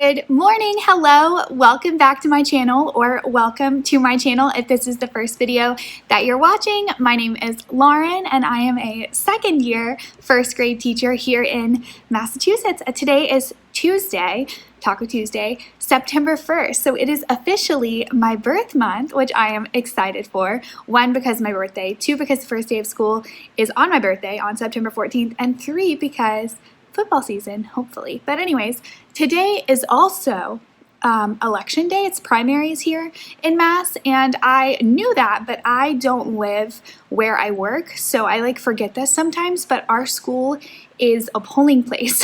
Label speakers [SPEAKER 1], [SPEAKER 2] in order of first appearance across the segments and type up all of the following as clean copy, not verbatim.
[SPEAKER 1] Good morning, hello, welcome back to my channel, or welcome to my channel if this is the first video that you're watching. My name is Lauren and I am a second year first grade teacher here in Massachusetts. Today is Tuesday, Taco Tuesday, September 1st. So it is officially my birth month, which I am excited for. One, because of my birthday, two, because the first day of school is on my birthday on September 14th, and three, because football season, hopefully. But anyways, today is also election day. It's primaries here in Mass, and I knew that, but I don't live where I work, so I forget this sometimes, but our school is a polling place.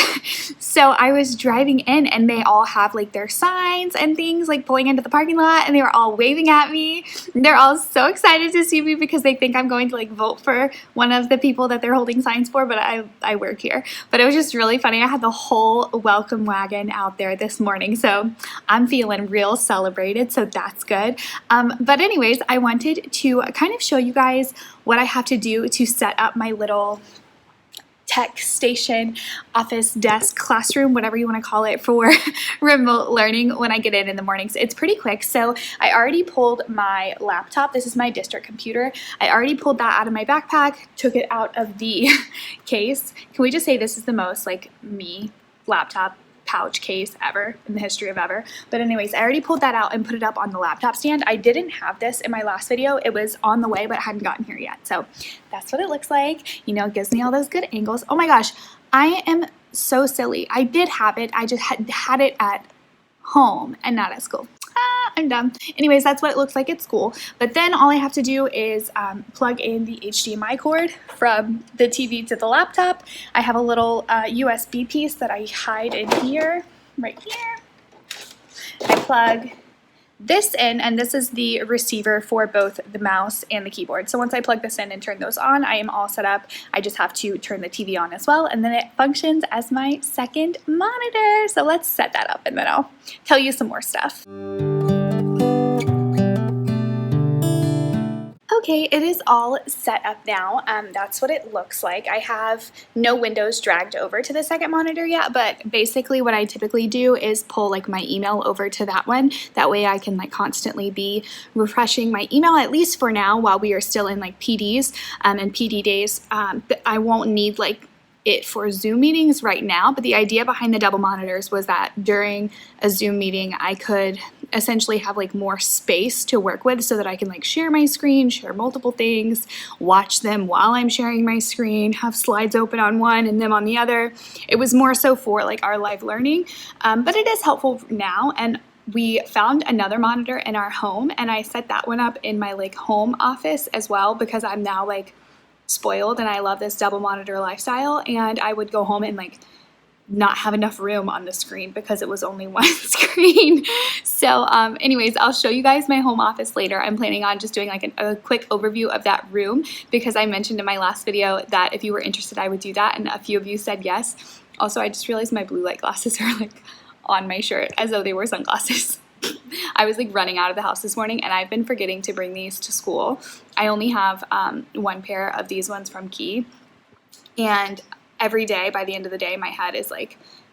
[SPEAKER 1] So I was driving in and they all have their signs and things pulling into the parking lot, and they were all waving at me. They're all so excited to see me because they think I'm going to vote for one of the people that they're holding signs for, but I work here. But it was just really funny. I had the whole welcome wagon out there this morning, so I'm feeling real celebrated, so that's good. But anyways, I wanted to kind of show you guys what I have to do to set up my little tech station, office, desk, classroom, whatever you want to call it, for remote learning when I get in the mornings. It's pretty quick. So I already pulled my laptop. This is my district computer. I already pulled that out of my backpack, took it out of the case. Can we just say this is the most me laptop pouch case ever in the history of ever? But anyways, I already pulled that out and put it up on the laptop stand. I didn't have this in my last video. It was on the way, but hadn't gotten here yet. So that's what it looks like. You know, it gives me all those good angles. Oh my gosh, I am so silly. I did have it. I just had it at home and not at school. I'm dumb. Anyways, that's what it looks like at school. But then all I have to do is plug in the HDMI cord from the TV to the laptop. I have a little USB piece that I hide in here, right here. I plug this in, and this is the receiver for both the mouse and the keyboard. So once I plug this in and turn those on, I am all set up. I just have to turn the TV on as well, and then it functions as my second monitor. So let's set that up and then I'll tell you some more stuff. Okay, it is all set up now. That's what it looks like. I have no windows dragged over to the second monitor yet, but basically what I typically do is pull my email over to that one. That way I can constantly be refreshing my email, at least for now, while we are still in PDs and PD days. I won't need it for Zoom meetings right now, but the idea behind the double monitors was that during a Zoom meeting I could essentially have more space to work with, so that I can share my screen, share multiple things, watch them while I'm sharing my screen, have slides open on one and them on the other. It was more so for our live learning, but it is helpful now. And we found another monitor in our home, and I set that one up in my home office as well, because I'm now spoiled and I love this double monitor lifestyle, and I would go home and not have enough room on the screen because it was only one screen. So anyways, I'll show you guys my home office later. I'm planning on just doing a quick overview of that room, because I mentioned in my last video that if you were interested I would do that, and a few of you said yes. Also, I just realized my blue light glasses are on my shirt as though they were sunglasses. I was running out of the house this morning, and I've been forgetting to bring these to school. I only have one pair of these ones from Key, and every day, by the end of the day, my head is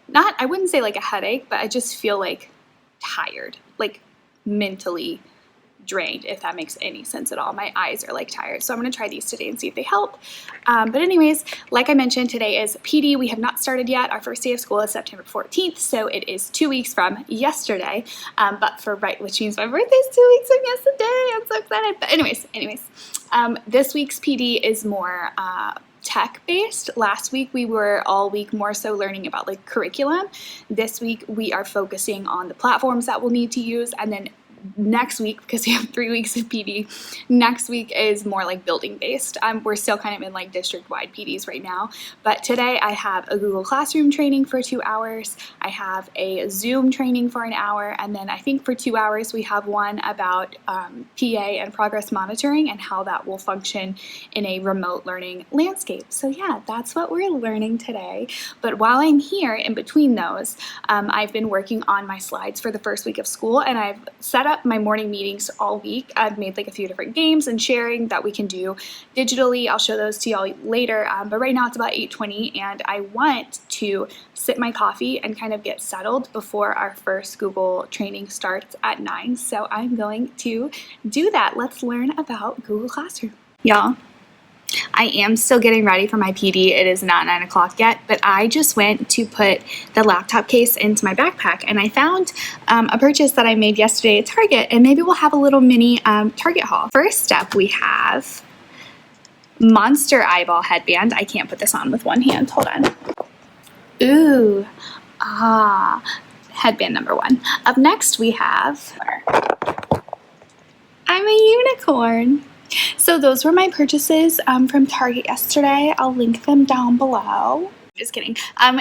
[SPEAKER 1] not, I wouldn't say a headache, but I just feel tired, mentally drained, if that makes any sense at all. My eyes are tired. So I'm going to try these today and see if they help. But anyways, like I mentioned, today is PD. We have not started yet. Our first day of school is September 14th, so it is 2 weeks from yesterday. Which means my birthday is 2 weeks from yesterday. I'm so excited. But anyways, this week's PD is more tech-based. Last week we were all week more so learning about curriculum. This week we are focusing on the platforms that we'll need to use, and then next week, because we have 3 weeks of PD, next week is more building based. We're still kind of in district-wide PDs right now, but today I have a Google Classroom training for 2 hours. I have a Zoom training for an hour, and then I think for 2 hours we have one about PA and progress monitoring and how that will function in a remote learning landscape. So yeah, that's what we're learning today. But while I'm here in between those, I've been working on my slides for the first week of school, and I've set up my morning meetings all week. I've made like a few different games and sharing that we can do digitally. I'll show those to y'all later, but right now it's about 8:20 and I want to sip my coffee and kind of get settled before our first Google training starts at 9. So I'm going to do that. Let's learn about Google Classroom. Y'all, I am still getting ready for my PD. It is not 9 o'clock yet, but I just went to put the laptop case into my backpack and I found a purchase that I made yesterday at Target, and maybe we'll have a little mini Target haul. First up, we have Monster Eyeball Headband. I can't put this on with one hand. Hold on. Ooh, headband number 1. Up next, we have I'm a Unicorn. So those were my purchases from Target yesterday. I'll link them down below. Just kidding.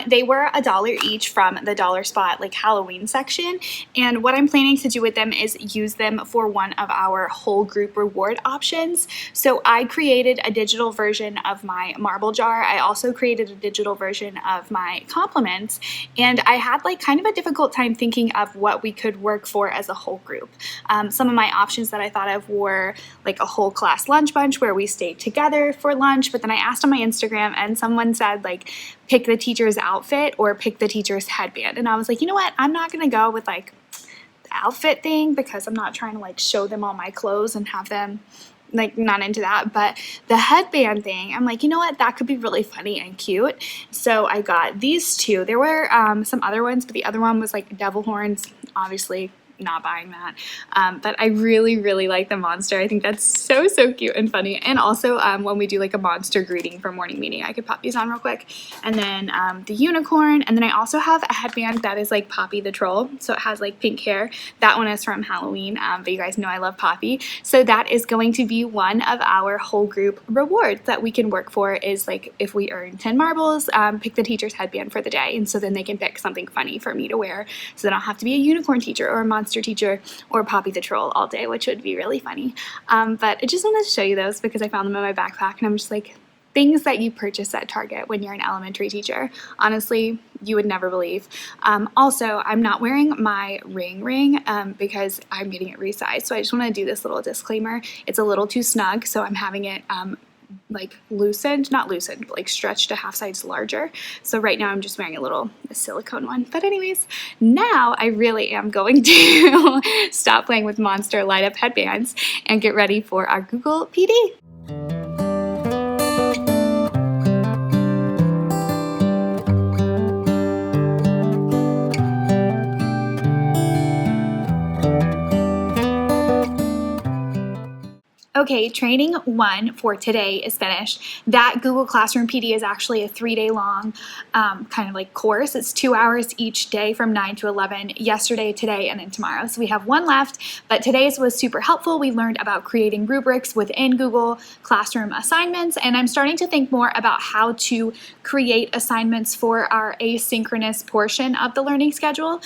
[SPEAKER 1] They were $1 each from the Dollar Spot like Halloween section, and what I'm planning to do with them is use them for one of our whole group reward options. So I created a digital version of my marble jar. I also created a digital version of my compliments, and I had like kind of a difficult time thinking of what we could work for as a whole group. Some of my options that I thought of were like a whole class lunch bunch where we stayed together for lunch, but then I asked on my Instagram and someone said like pick the teacher's outfit or pick the teacher's headband. And I was like, you know what? I'm not going to go with like the outfit thing because I'm not trying to like show them all my clothes and have them like not into that. But the headband thing, I'm like, you know what? That could be really funny and cute. So I got these two. There were some other ones, but the other one was like devil horns, obviously. Not buying that, but I really like the monster. I think that's so cute and funny. And also when we do like a monster greeting for morning meeting, I could pop these on real quick. And then the unicorn, and then I also have a headband that is like Poppy the troll, so it has like pink hair. That one is from Halloween, but you guys know I love Poppy, so that is going to be one of our whole group rewards that we can work for. Is like if we earn 10 marbles, pick the teacher's headband for the day, and so then they can pick something funny for me to wear, so then I'll have to be a unicorn teacher or a monster teacher or Poppy the troll all day, which would be really funny. But I just wanted to show you those because I found them in my backpack, and I'm just like, things that you purchase at Target when you're an elementary teacher. Honestly, you would never believe. Also, I'm not wearing my ring because I'm getting it resized. So I just want to do this little disclaimer. It's a little too snug, so I'm having it like not loosened, but like stretched a half size larger. So right now I'm just wearing a silicone one. But anyways, now I really am going to stop playing with monster light up headbands and get ready for our Google PD. Okay, training 1 for today is finished. That Google Classroom PD is actually a 3-day long kind of like course. It's 2 hours each day from 9 to 11, yesterday, today, and then tomorrow. So we have one left, but today's was super helpful. We learned about creating rubrics within Google Classroom assignments, and I'm starting to think more about how to create assignments for our asynchronous portion of the learning schedule.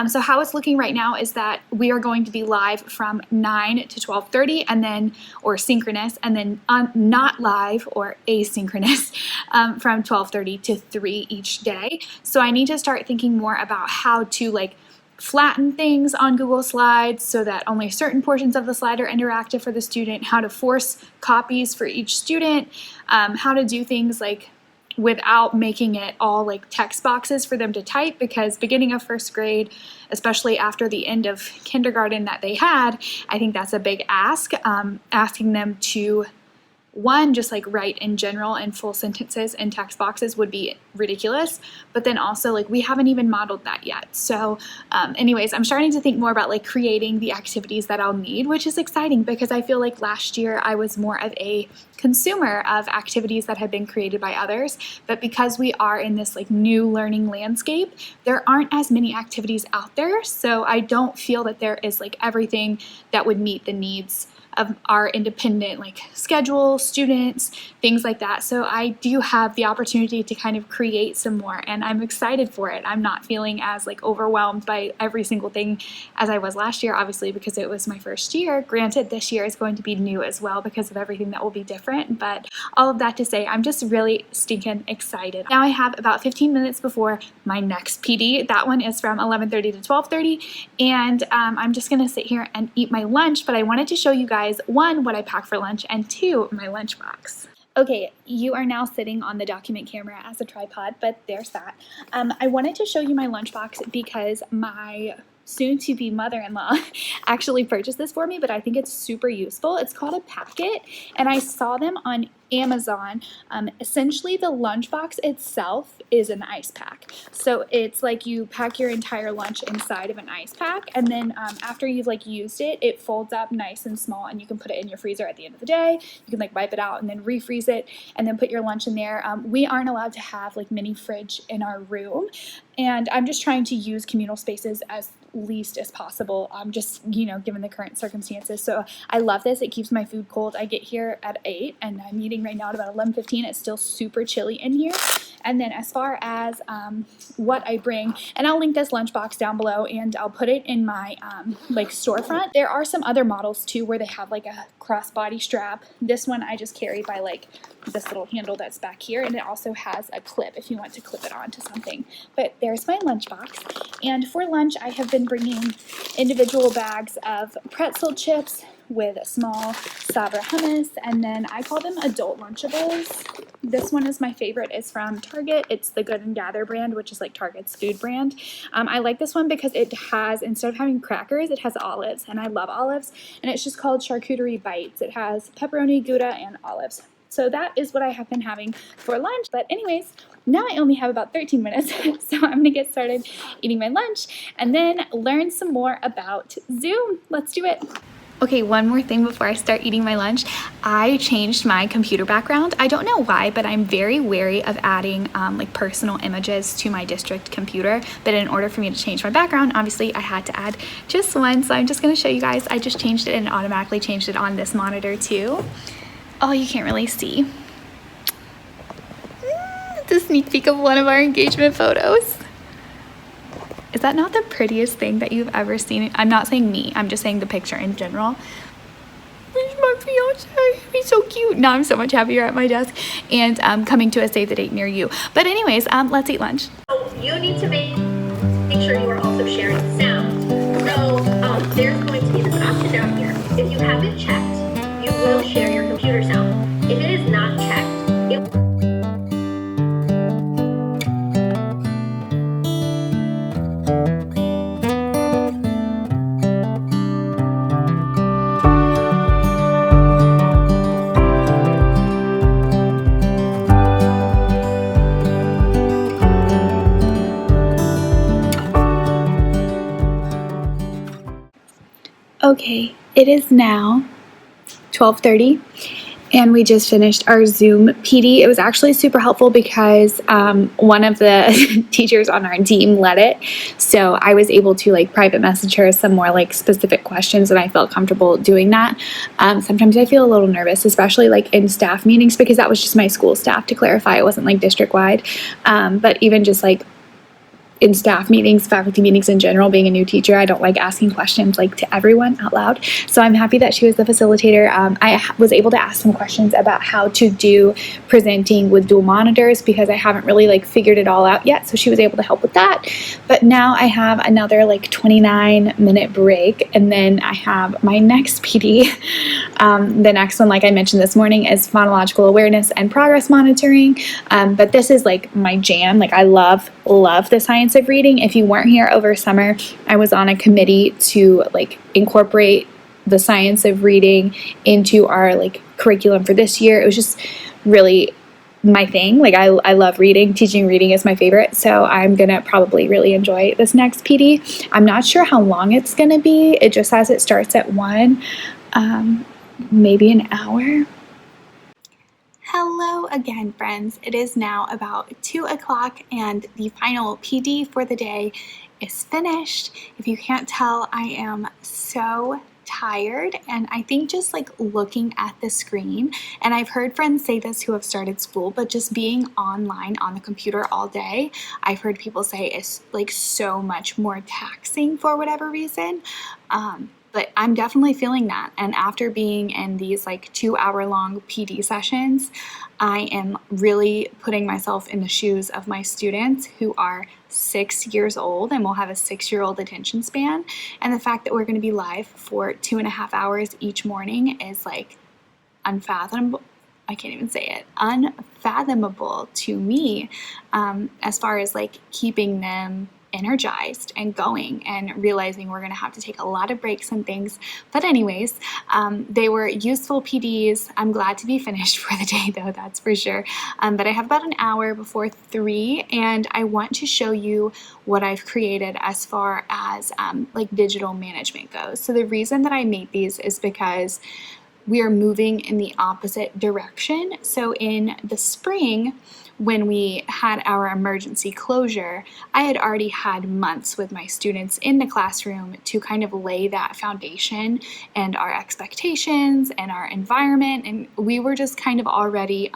[SPEAKER 1] So how it's looking right now is that we are going to be live from 9 to 12:30, and then or synchronous, and then not live or asynchronous from 12:30 to 3 each day. So I need to start thinking more about how to like flatten things on Google Slides so that only certain portions of the slide are interactive for the student, how to force copies for each student, how to do things like without making it all like text boxes for them to type, because beginning of first grade, especially after the end of kindergarten that they had, I think that's a big ask, asking them to one, just like write in general and full sentences in text boxes would be ridiculous, but then also like we haven't even modeled that yet. So anyways, I'm starting to think more about like creating the activities that I'll need, which is exciting because I feel like last year I was more of a consumer of activities that had been created by others, but because we are in this like new learning landscape, there aren't as many activities out there, so I don't feel that there is like everything that would meet the needs of our independent like schedule, students, things like that. So I do have the opportunity to kind of create some more, and I'm excited for it. I'm not feeling as like overwhelmed by every single thing as I was last year, obviously, because it was my first year. Granted, this year is going to be new as well because of everything that will be different, but all of that to say, I'm just really stinking excited. Now I have about 15 minutes before my next PD. That one is from 11:30 to 12:30, and I'm just gonna sit here and eat my lunch, but I wanted to show you guys, one, what I pack for lunch, and two, my lunchbox. Okay, you are now sitting on the document camera as a tripod, but there's that. I wanted to show you my lunchbox because my soon-to-be mother-in-law actually purchased this for me, but I think it's super useful. It's called a packet, and I saw them on Amazon. Essentially, the lunchbox itself is an ice pack. So it's like you pack your entire lunch inside of an ice pack, and then after you've like used it, it folds up nice and small, and you can put it in your freezer at the end of the day. You can like wipe it out and then refreeze it, and then put your lunch in there. We aren't allowed to have like mini fridge in our room, and I'm just trying to use communal spaces as least as possible, just, you know, given the current circumstances. So I love this. It keeps my food cold. I get here at 8 and I'm eating right now at about 11:15. It's still super chilly in here. And then as far as what I bring, and I'll link this lunchbox down below, and I'll put it in my like storefront. There are some other models too where they have like a crossbody strap. This one I just carry by like this little handle that's back here, and it also has a clip if you want to clip it onto something. But there's my lunchbox, and for lunch I have been bringing individual bags of pretzel chips with a small Sabra hummus, and then I call them adult Lunchables. This one is my favorite. It's from Target. It's the Good and Gather brand, which is like Target's food brand. I like this one because it has, instead of having crackers, it has olives, and I love olives, and it's just called Charcuterie Bites. It has pepperoni, Gouda, and olives. So that is what I have been having for lunch. But anyways, now I only have about 13 minutes, so I'm gonna get started eating my lunch and then learn some more about Zoom. Let's do it. Okay, one more thing before I start eating my lunch. I changed my computer background. I don't know why, but I'm very wary of adding like personal images to my district computer. But in order for me to change my background, obviously I had to add just one. So I'm just gonna show you guys. I just changed it and automatically changed it on this monitor too. Oh, you can't really see. It's a sneak peek of one of our engagement photos. Is that not the prettiest thing that you've ever seen? I'm not saying me, I'm just saying the picture in general. Where's my fiance? He's so cute. Now I'm so much happier at my desk and coming to a save the date near you. But anyways, let's eat lunch.
[SPEAKER 2] So you need to make sure you are also sharing sound. So there's going to be this option down here. If you have it checked, you will share your computer sound. If it is not checked,
[SPEAKER 1] Okay, it is now 12:30 and we just finished our Zoom PD. It was actually super helpful because one of the teachers on our team led it. So I was able to like private message her some more like specific questions, and I felt comfortable doing that. Sometimes I feel a little nervous, especially like in staff meetings, because that was just my school staff, to clarify. It wasn't like district wide. But even just like in staff meetings, faculty meetings in general, being a new teacher, I don't like asking questions like to everyone out loud. So I'm happy that she was the facilitator. I was able to ask some questions about how to do presenting with dual monitors because I haven't really like figured it all out yet. So she was able to help with that. But now I have another like 29-minute break, and then I have my next PD. The next one, like I mentioned this morning, is phonological awareness and progress monitoring. But this is like my jam. Like I love the science of reading. If you weren't here over summer, I was on a committee to like incorporate the science of reading into our like curriculum for this year. It was just really my thing. Like I love reading. Teaching reading is my favorite. So I'm gonna probably really enjoy this next PD. I'm not sure how long it's gonna be. It just says it starts at 1, maybe an hour. Hello again, friends. It is now about 2 o'clock and the final PD for the day is finished. If you can't tell, I am so tired, and I think just like looking at the screen, and I've heard friends say this who have started school, but just being online on the computer all day, I've heard people say is like so much more taxing for whatever reason. But I'm definitely feeling that. And after being in these like 2-hour long PD sessions, I am really putting myself in the shoes of my students who are 6 years old and will have a 6-year-old attention span. And the fact that we're going to be live for 2.5 hours each morning is like unfathomable. I can't even say it. Unfathomable to me, as far as like keeping them energized and going and realizing we're going to have to take a lot of breaks and things. But anyways, they were useful PDs. I'm glad to be finished for the day though, that's for sure. But I have about an hour before 3, and I want to show you what I've created as far as like digital management goes. So the reason that I made these is because we are moving in the opposite direction. So in the spring, when we had our emergency closure, I had already had months with my students in the classroom to kind of lay that foundation and our expectations and our environment. And we were just kind of already,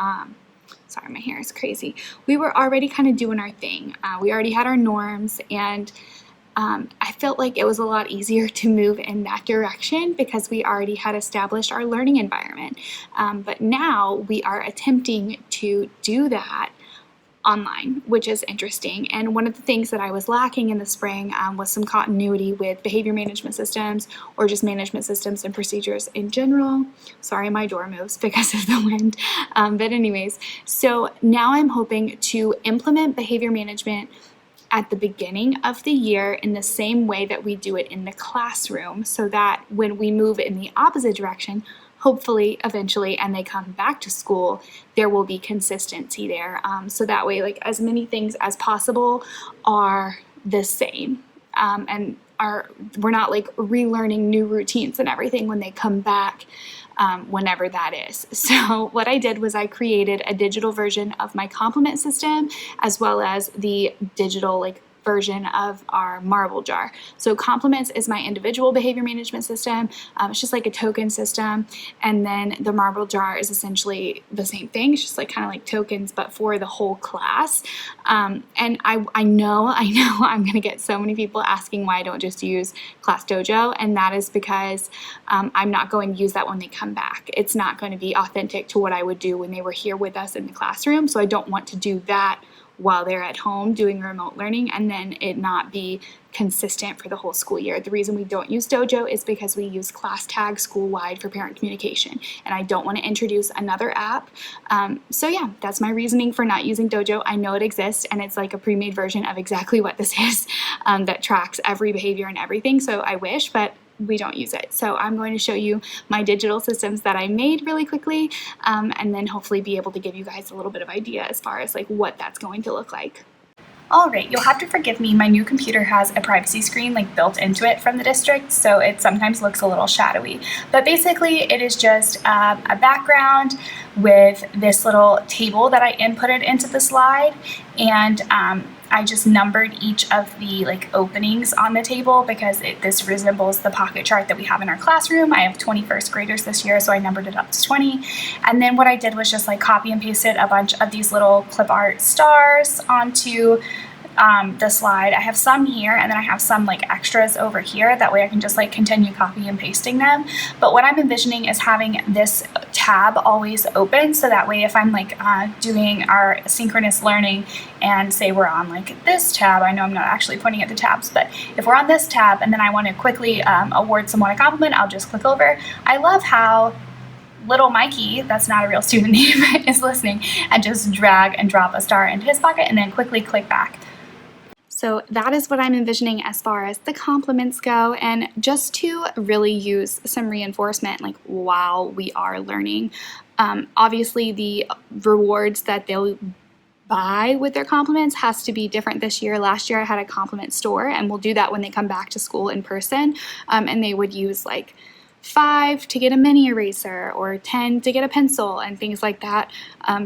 [SPEAKER 1] sorry, my hair is crazy. We were already kind of doing our thing. We already had our norms, and I felt like it was a lot easier to move in that direction because we already had established our learning environment. But now we are attempting to do that online, which is interesting. And one of the things that I was lacking in the spring was some continuity with behavior management systems or just management systems and procedures in general. Sorry, my door moves because of the wind. But anyways, so now I'm hoping to implement behavior management at the beginning of the year in the same way that we do it in the classroom, so that when we move in the opposite direction, hopefully eventually, and they come back to school, there will be consistency there. So that way, like as many things as possible are the same, and we're not like relearning new routines and everything when they come back. Whenever that is. So what I did was I created a digital version of my complement system as well as the digital version of our marble jar. So compliments is my individual behavior management system. It's just like a token system. And then the marble jar is essentially the same thing. It's just kind of like tokens, but for the whole class. And I know I'm going to get so many people asking why I don't just use Class Dojo. And that is because I'm not going to use that when they come back. It's not going to be authentic to what I would do when they were here with us in the classroom. So I don't want to do that while they're at home doing remote learning and then it not be consistent for the whole school year. The reason we don't use Dojo is because we use class tag school-wide for parent communication, and I don't want to introduce another app. So yeah, that's my reasoning for not using Dojo. I know it exists, and it's like a pre-made version of exactly what this is that tracks every behavior and everything, so I wish, but we don't use it. So I'm going to show you my digital systems that I made really quickly, and then hopefully be able to give you guys a little bit of idea as far as what that's going to look like. Alright, you'll have to forgive me, my new computer has a privacy screen built into it from the district, so it sometimes looks a little shadowy. But basically it is just a background with this little table that I inputted into the slide, and I just numbered each of the openings on the table because this resembles the pocket chart that we have in our classroom. I have 21st graders this year, so I numbered it up to 20. And then what I did was just copy and pasted a bunch of these little clip art stars onto the slide. I have some here, and then I have some extras over here. That way I can just continue copying and pasting them. But what I'm envisioning is having this tab always open, so that way if I'm doing our synchronous learning and say we're on this tab, I know I'm not actually pointing at the tabs, but if we're on this tab and then I want to quickly award someone a compliment, I'll just click over. I love how little Mikey, that's not a real student name, is listening and just drag and drop a star into his pocket and then quickly click back. So that is what I'm envisioning as far as the compliments go, and just to really use some reinforcement while we are learning. Obviously the rewards that they'll buy with their compliments has to be different this year. Last year I had a compliment store, and we'll do that when they come back to school in person, and they would use $5 to get a mini eraser or $10 to get a pencil and things like that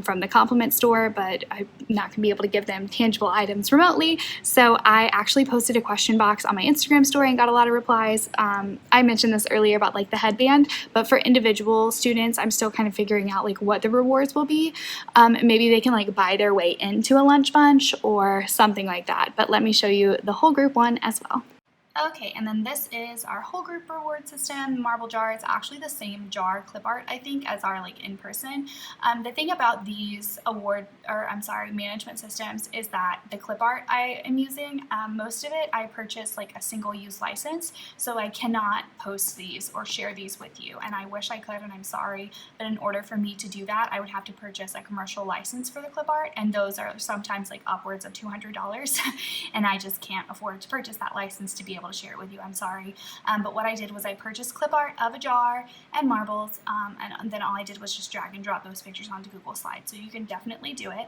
[SPEAKER 1] from the compliment store, but I'm not going to be able to give them tangible items remotely. So I actually posted a question box on my Instagram story and got a lot of replies. I mentioned this earlier about like the headband, but for individual students, I'm still kind of figuring out like what the rewards will be. Maybe they can like buy their way into a lunch bunch or something like that. But let me show you the whole group one as well. Okay, and then this is our whole group reward system. Marble jar, it's actually the same jar clip art, I think, as our like in person. The thing about these management systems is that the clip art I am using, most of it I purchased like a single use license, so I cannot post these or share these with you. And I wish I could, and I'm sorry, but in order for me to do that, I would have to purchase a commercial license for the clip art, and those are sometimes like upwards of $200, and I just can't afford to purchase that license to be able to share it with you. I'm sorry. But what I did was I purchased clip art of a jar and marbles, and then all I did was just drag and drop those pictures onto Google Slides. So you can definitely do it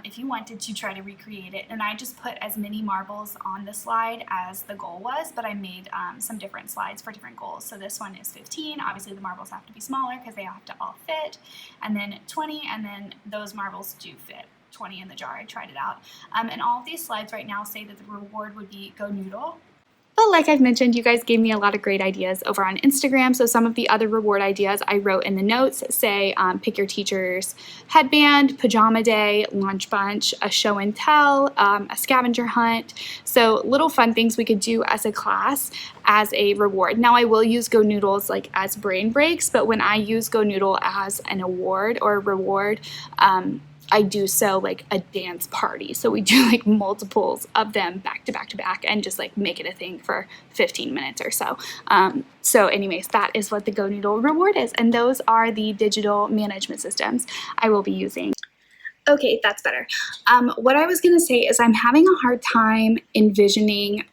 [SPEAKER 1] if you wanted to try to recreate it. And I just put as many marbles on the slide as the goal was, but I made some different slides for different goals. So this one is 15. Obviously the marbles have to be smaller because they have to all fit. And then 20, and then those marbles do fit. 20 in the jar. I tried it out. And all of these slides right now say that the reward would be Go Noodle. But like I've mentioned, you guys gave me a lot of great ideas over on Instagram. So some of the other reward ideas I wrote in the notes say pick your teacher's headband, pajama day, lunch bunch, a show and tell, a scavenger hunt. So little fun things we could do as a class as a reward. Now I will use Go Noodles like as brain breaks, but when I use Go Noodle as an award or a reward, I do so like a dance party. So we do like multiples of them back to back to back and just like make it a thing for 15 minutes or so. So anyways, that is what the Go Noodle reward is. And those are the digital management systems I will be using. Okay, that's better. What I was gonna say is I'm having a hard time envisioning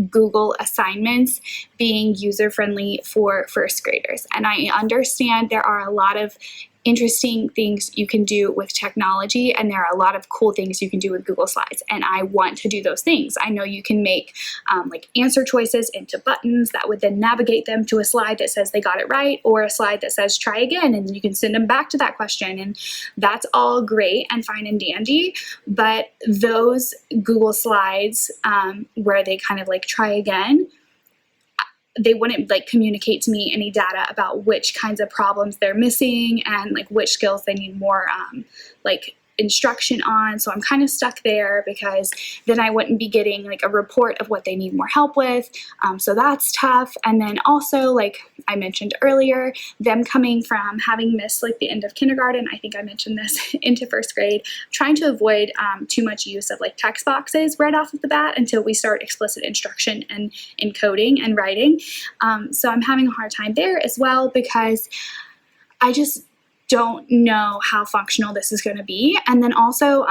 [SPEAKER 1] Google assignments being user-friendly for first graders. And I understand there are a lot of interesting things you can do with technology, and there are a lot of cool things you can do with Google Slides, and I want to do those things. I know you can make like answer choices into buttons that would then navigate them to a slide that says they got it right, or a slide that says try again, and then you can send them back to that question, and that's all great and fine and dandy. But those Google Slides where they kind of like try again, they wouldn't like communicate to me any data about which kinds of problems they're missing and like which skills they need more like instruction on. So I'm kind of stuck there because then I wouldn't be getting like a report of what they need more help with. So that's tough. And then also, like I mentioned earlier, them coming from having missed like the end of kindergarten, I think I mentioned this, into first grade, trying to avoid too much use of like text boxes right off of the bat until we start explicit instruction and encoding and writing. So I'm having a hard time there as well because I just don't know how functional this is going to be. And then also,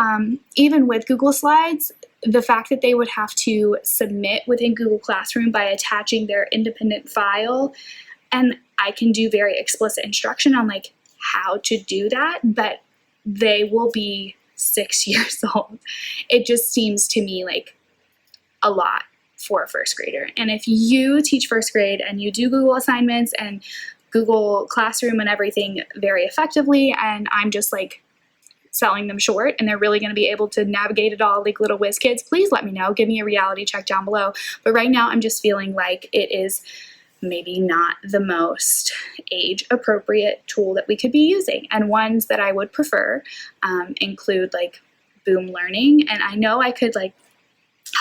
[SPEAKER 1] even with Google Slides, the fact that they would have to submit within Google Classroom by attaching their independent file, and I can do very explicit instruction on like how to do that, but they will be 6 years old. It just seems to me like a lot for a first grader. And if you teach first grade and you do Google assignments and Google Classroom and everything very effectively, and I'm just like selling them short and they're really going to be able to navigate it all like little whiz kids, please let me know. Give me a reality check down below. But right now I'm just feeling like it is maybe not the most age appropriate tool that we could be using. And ones that I would prefer include like Boom Learning. And I know I could like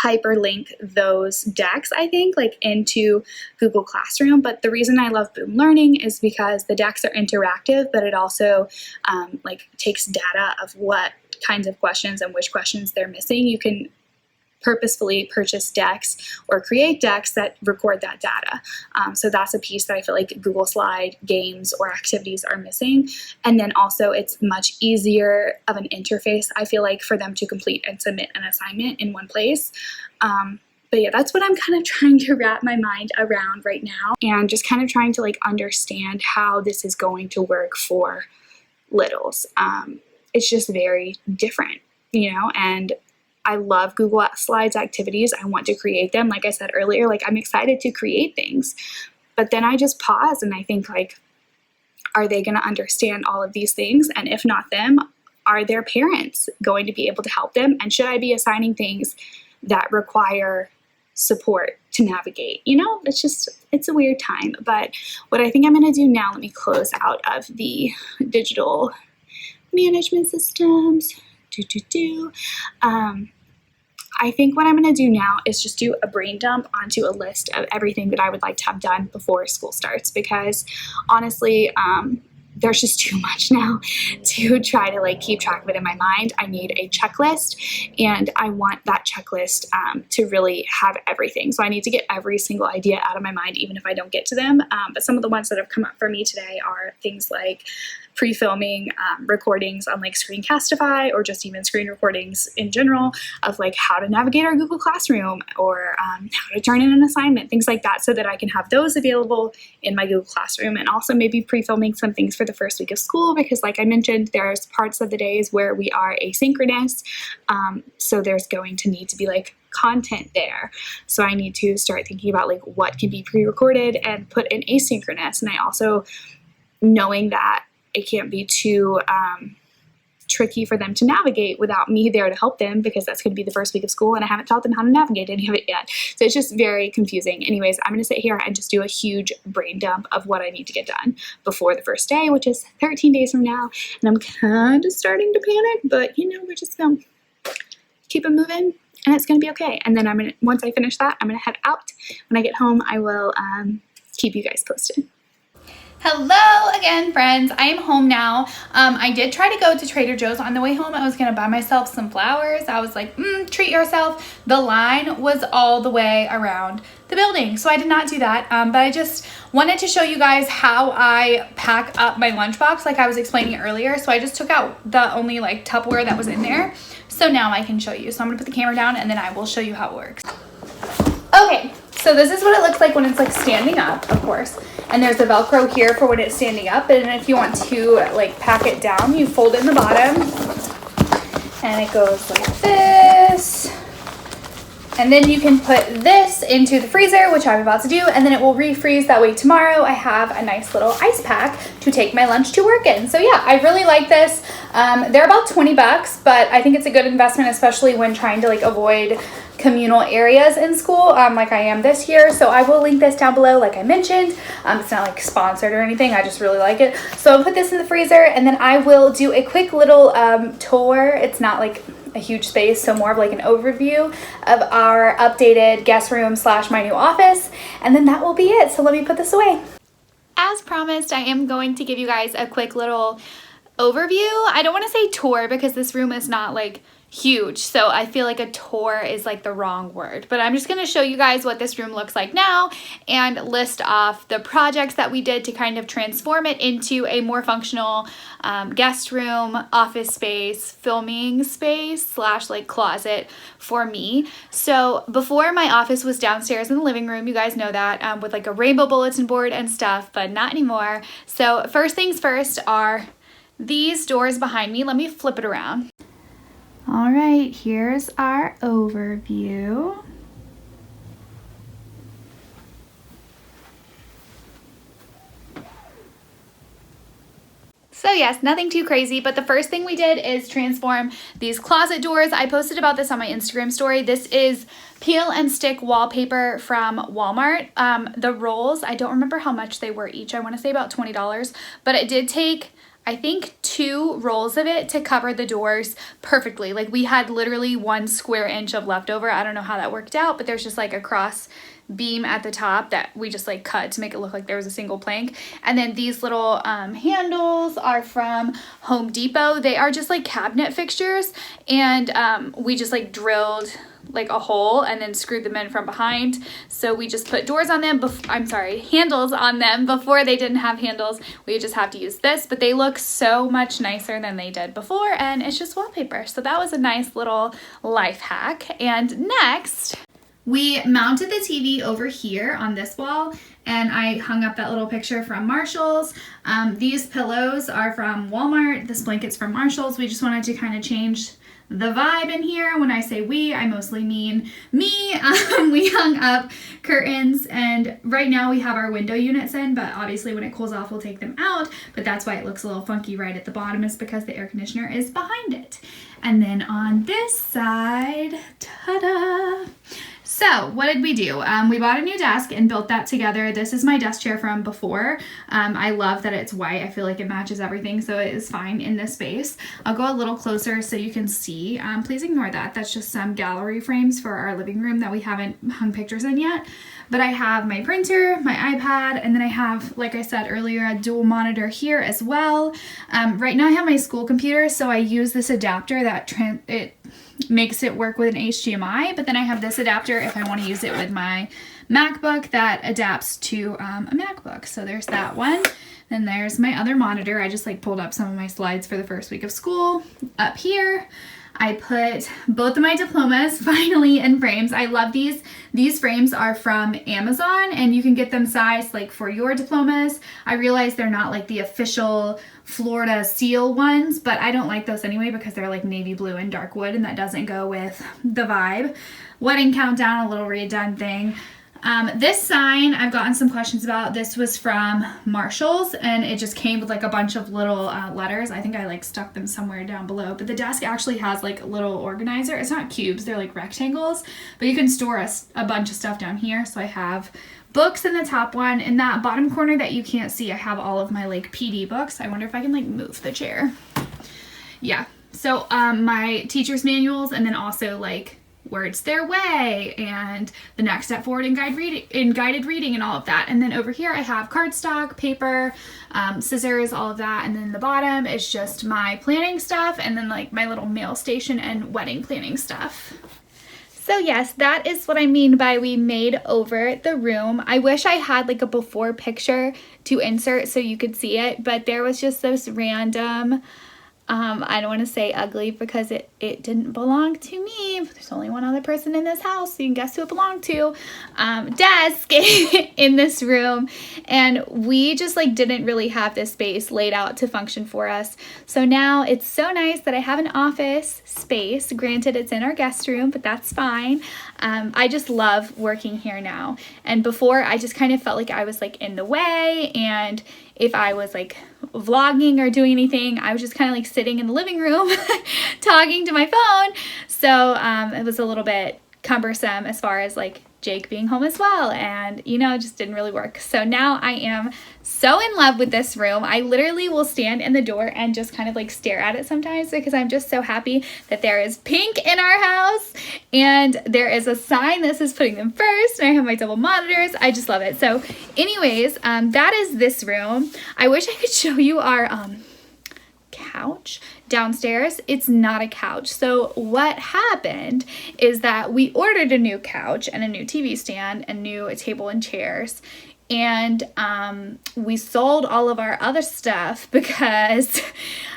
[SPEAKER 1] hyperlink those decks, I think, like into Google Classroom. But the reason I love Boom Learning is because the decks are interactive, but it also like takes data of what kinds of questions and which questions they're missing. You can purposefully purchase decks or create decks that record that data. So that's a piece that I feel like Google Slide games or activities are missing. And then also it's much easier of an interface, I feel like, for them to complete and submit an assignment in one place. But yeah, that's what I'm kind of trying to wrap my mind around right now, and just kind of trying to like understand how this is going to work for littles. It's just very different, you know, and I love Google Slides activities. I want to create them. Like I said earlier, like I'm excited to create things, But then I just pause and I think, like, are they going to understand all of these things? And if not them, are their parents going to be able to help them? And should I be assigning things that require support to navigate? You know, it's a weird time. But what I think I'm going to do now, let me close out of the digital management systems. I think what I'm going to do now is just do a brain dump onto a list of everything that I would like to have done before school starts, because honestly, there's just too much now to try to like keep track of it in my mind. I need a checklist, and I want that checklist to really have everything. So I need to get every single idea out of my mind, even if I don't get to them. But some of the ones that have come up for me today are things like pre-filming recordings on like Screencastify, or just even screen recordings in general of like how to navigate our Google Classroom, or how to turn in an assignment, things like that, so that I can have those available in my Google Classroom. And also maybe pre-filming some things for the first week of school, because like I mentioned, there's parts of the days where we are asynchronous, so there's going to need to be like content there. So I need to start thinking about like what can be pre-recorded and put in asynchronous. And I also, knowing that it can't be too tricky for them to navigate without me there to help them, because that's going to be the first week of school and I haven't taught them how to navigate any of it yet. So it's just very confusing. Anyways, I'm going to sit here and just do a huge brain dump of what I need to get done before the first day, which is 13 days from now. And I'm kind of starting to panic, but you know, we're just going to keep it moving and it's going to be okay. And then once I finish that, I'm going to head out. When I get home, I will keep you guys posted.
[SPEAKER 3] Hello again, friends. I am home now. I did try to go to Trader Joe's on the way home. I was going to buy myself some flowers. I was like, treat yourself. The line was all the way around the building, so I did not do that. But I just wanted to show you guys how I pack up my lunchbox like I was explaining earlier. So I just took out the only like Tupperware that was in there. So now I can show you. So I'm going to put the camera down and then I will show you how it works. Okay, so this is what it looks like when it's like standing up, of course. And there's a Velcro here for when it's standing up. And if you want to like pack it down, you fold it in the bottom and it goes like this. And then you can put this into the freezer, which I'm about to do, and then it will refreeze. That way tomorrow I have a nice little ice pack to take my lunch to work in. So yeah, I really like this. They're about 20 bucks, but I think it's a good investment, especially when trying to like avoid communal areas in school, like I am this year. So I will link this down below, like I mentioned. It's not like sponsored or anything. I just really like it. So I'll put this in the freezer, and then I will do a quick little tour. It's not like a huge space, so more of like an overview of our updated guest room / my new office, and then that will be it. So let me put this away. As promised, I am going to give you guys a quick little overview. I don't want to say tour because this room is not like huge, so I feel like a tour is like the wrong word, but I'm just going to show you guys what this room looks like now and list off the projects that we did to kind of transform it into a more functional guest room, office space, filming space / like closet for me. So before, my office was downstairs in the living room, you guys know that, with like a rainbow bulletin board and stuff, but not anymore. So first things first are these doors behind me. Let me flip it around. All right, here's our overview. So yes, nothing too crazy, but the first thing we did is transform these closet doors. I posted about this on my Instagram story. This is peel and stick wallpaper from Walmart. The rolls, I don't remember how much they were each. I want to say about $20, but it did take, I think, 2 rolls of it to cover the doors perfectly. Like we had literally 1 square inch of leftover. I don't know how that worked out, but there's just like a cross beam at the top that we just like cut to make it look like there was a single plank. And then these little handles are from Home Depot. They are just like cabinet fixtures, and we just like drilled like a hole and then screwed them in from behind. So we just put doors on them, handles on them. Before they didn't have handles. We just have to use this, but they look so much nicer than they did before, and it's just wallpaper. So that was a nice little life hack. And next, we mounted the TV over here on this wall, and I hung up that little picture from Marshall's. These pillows are from Walmart. This blanket's from Marshall's. We just wanted to kind of change the vibe in here. When I say we, I mostly mean me. We hung up curtains, and right now we have our window units in, but obviously when it cools off, we'll take them out. But that's why it looks a little funky right at the bottom, is because the air conditioner is behind it. And then on this side, ta-da! So what did we do? We bought a new desk and built that together. This is my desk chair from before. I love that it's white. I feel like it matches everything, so it is fine in this space. I'll go a little closer so you can see. Please ignore that. That's just some gallery frames for our living room that we haven't hung pictures in yet. But I have my printer, my iPad, and then I have, like I said earlier, a dual monitor here as well. Right now I have my school computer, so I use this adapter that it makes it work with an HDMI, but then I have this adapter if I want to use it with my MacBook that adapts to a MacBook. So there's that one. Then there's my other monitor. I just like pulled up some of my slides for the first week of school. Up here, I put both of my diplomas finally in frames. I love these. These frames are from Amazon, and you can get them sized like for your diplomas. I realize they're not like the official Florida seal ones, but I don't like those anyway because they're like navy blue and dark wood, and that doesn't go with the vibe. Wedding countdown, a little redone thing. This sign I've gotten some questions about. This was from Marshall's, and it just came with like a bunch of little letters. I think I like stuck them somewhere down below, but the desk actually has like a little organizer. It's not cubes, they're like rectangles, but you can store a bunch of stuff down here. So I have books in the top one. In that bottom corner that you can't see, I have all of my like PD books. I wonder if I can like move the chair. Yeah, so my teacher's manuals, and then also like Words Their Way and the next step forward in guided reading and all of that. And then over here I have cardstock, paper, scissors, all of that. And then the bottom is just my planning stuff, and then like my little mail station and wedding planning stuff. So yes, that is what I mean by we made over the room. I wish I had like a before picture to insert so you could see it, but there was just this random I don't want to say ugly because it didn't belong to me. There's only one other person in this house, so you can guess who it belonged to. Desk in this room, and we just like didn't really have this space laid out to function for us. So now it's so nice that I have an office space. Granted, it's in our guest room, but that's fine. I just love working here now. And before, I just kind of felt like I was like in the way, and if I was like vlogging or doing anything, I was just kind of like sitting in the living room talking to my phone. So it was a little bit cumbersome as far as like Jake being home as well, and you know, it just didn't really work. So now I am so in love with this room. I literally will stand in the door and just kind of like stare at it sometimes because I'm just so happy that there is pink in our house, and there is a sign that says putting them first, and I have my double monitors. I just love it. So anyways, that is this room. I wish I could show you our couch downstairs. It's not a couch. So what happened is that we ordered a new couch and a new TV stand and new table and chairs, and we sold all of our other stuff because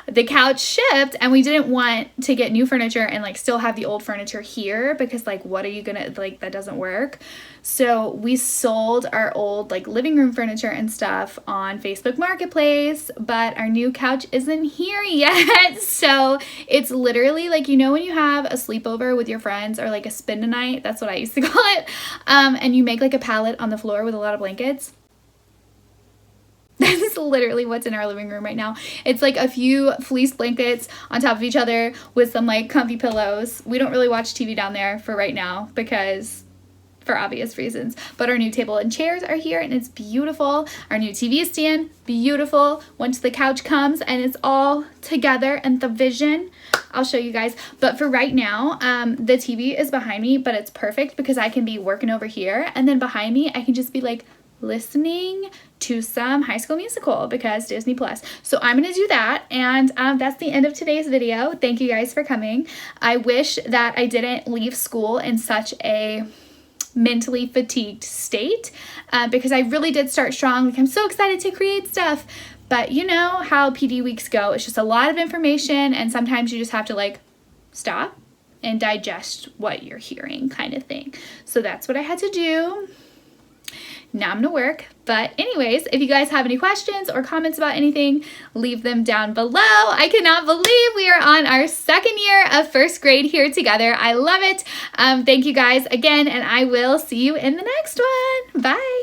[SPEAKER 3] the couch shipped, and we didn't want to get new furniture and like still have the old furniture here because like what are you gonna, like, that doesn't work. So we sold our old like living room furniture and stuff on Facebook Marketplace, but our new couch isn't here yet. So it's literally like, you know, when you have a sleepover with your friends or like a spend a night, that's what I used to call it, and you make like a pallet on the floor with a lot of blankets. That's literally what's in our living room right now. It's like a few fleece blankets on top of each other with some like comfy pillows. We don't really watch TV down there for right now because for obvious reasons, but our new table and chairs are here, and it's beautiful. Our new TV stand, beautiful. Once the couch comes and it's all together and the vision, I'll show you guys. But for right now, the TV is behind me, but it's perfect because I can be working over here, and then behind me I can just be like listening to some High School Musical because Disney Plus. So I'm gonna do that, and that's the end of today's video. Thank you guys for coming. I wish that I didn't leave school in such a mentally fatigued state because I really did start strong. Like, I'm so excited to create stuff, but you know how PD weeks go. It's just a lot of information, and sometimes you just have to like stop and digest what you're hearing, kind of thing. So that's what I had to do. now I'm gonna work. But anyways, if you guys have any questions or comments about anything, leave them down below. I cannot believe we are on our second year of first grade here together. I love it. Thank you guys again, and I will see you in the next one. Bye.